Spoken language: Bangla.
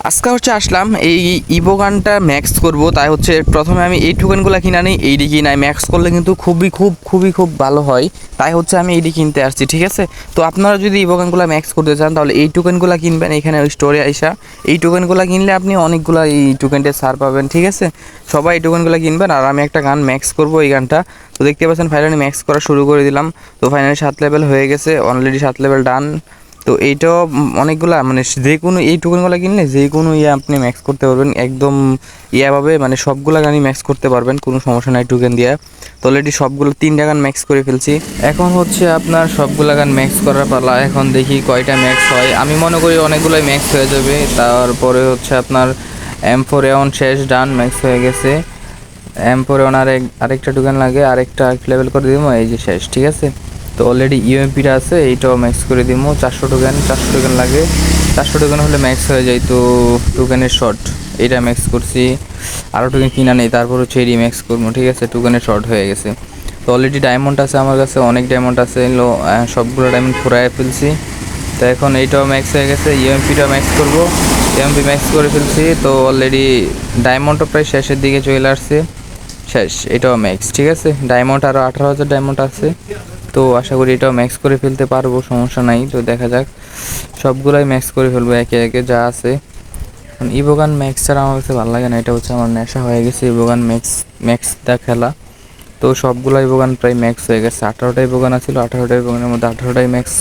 আজকে আসলাম এই ইভো গানটা ম্যাক্স করব, তাই প্রথমে আমি এই টোকেনগুলো কিনা নিই। এইডি কিনাই ম্যাক্স করলে কিন্তু খুবই ভালো হয়, তাই আমি এইডি কিনতে আসছি। ঠিক আছে, তো আপনারা যদি ইভো গানগুলো ম্যাক্স করতে চান তাহলে এই টোকেনগুলো কিনবেন। এখানে ওই স্টোরে আইসা এই টোকেনগুলো কিনলে আপনি অনেকগুলো এই টোকেনটা ছাড় পাবেন। ঠিক আছে, সবাই এই টোকেনগুলো কিনবেন। আর আমি একটা গান ম্যাক্স করব, এই গানটা তো দেখতে পাচ্ছেন ফাইনালি ম্যাক্স করা শুরু করে দিলাম। তো ফাইনালি 7 লেভেল হয়ে গেছে, অলরেডি 7 লেভেল ডান। তো এইটাও অনেকগুলা যে কোনো এই টোকেনগুলো কিনলে যে কোনো আপনি ম্যাক্স করতে পারবেন একদম ইয়াভাবে, সবগুলা গানই ম্যাক্স করতে পারবেন, কোনো সমস্যা নাই টোকেন দিয়ে। তো অলরেডি সবগুলো 3টা গান ম্যাক্স করে ফেলছি। এখন আপনার সবগুলা গান ম্যাক্স করার পালা। এখন দেখি কয়টা ম্যাক্স হয়। আমি মনে করি অনেকগুলোই ম্যাক্স হয়ে যাবে। তারপরে আপনার M4A1 শেষ, ডান, ম্যাক্স হয়ে গেছে। M4A1 আরেকটা টোকেন লাগে, আরেকটা লেভেল করে দিব, এই যে শেষ। ঠিক আছে, তো অলরেডি ইউএমপিটা আছে, এইটাও ম্যাক্স করে দিব। 400 টোকেন লাগে, 400 টোকেন হলে ম্যাক্স হয়ে যায়। তো টোকেনের শর্ট এইটা ম্যাক্স করছি, আরও টোকেন কিনা নেই, তারপর এডি ম্যাক্স করবো। ঠিক আছে, টোকেনের শর্ট হয়ে গেছে। তো অলরেডি ডায়মন্ড আছে আমার কাছে, অনেক ডায়মন্ড আছে, সবগুলো ডায়মন্ড ফুরাই ফেলছি। তো এখন এইটাও ম্যাক্স হয়ে গেছে, ইউএমপিটাও ম্যাক্স করবো, ইউএমপি ম্যাক্স করে ফেলছি। তো অলরেডি ডায়মন্ডও প্রায় শেষের দিকে চলে আসছে, শেষ, এটাও ম্যাক্স। ঠিক আছে, ডায়মন্ড আরও 18,000 ডায়মন্ড আছে। তো আশা করি এটাও ম্যাক্স করে ফেলতে পারবো, সমস্যা নাই। তো দেখা যাক, সবগুলাই ম্যাক্স করে ফেলবো একে একে যা আছে। ইভোগান ম্যাক্স ছাড়া আমার কাছে ভালো লাগে না, এটা আমার নেশা হয়ে গেছে ইভোগান ম্যাক্সটা খেলা। তো সবগুলো ইভোগান প্রায় ম্যাক্স হয়ে গেছে, 18টা ইভোগান ছিল, 18টা ইভোগানের মধ্যে 18টাই ম্যাক্স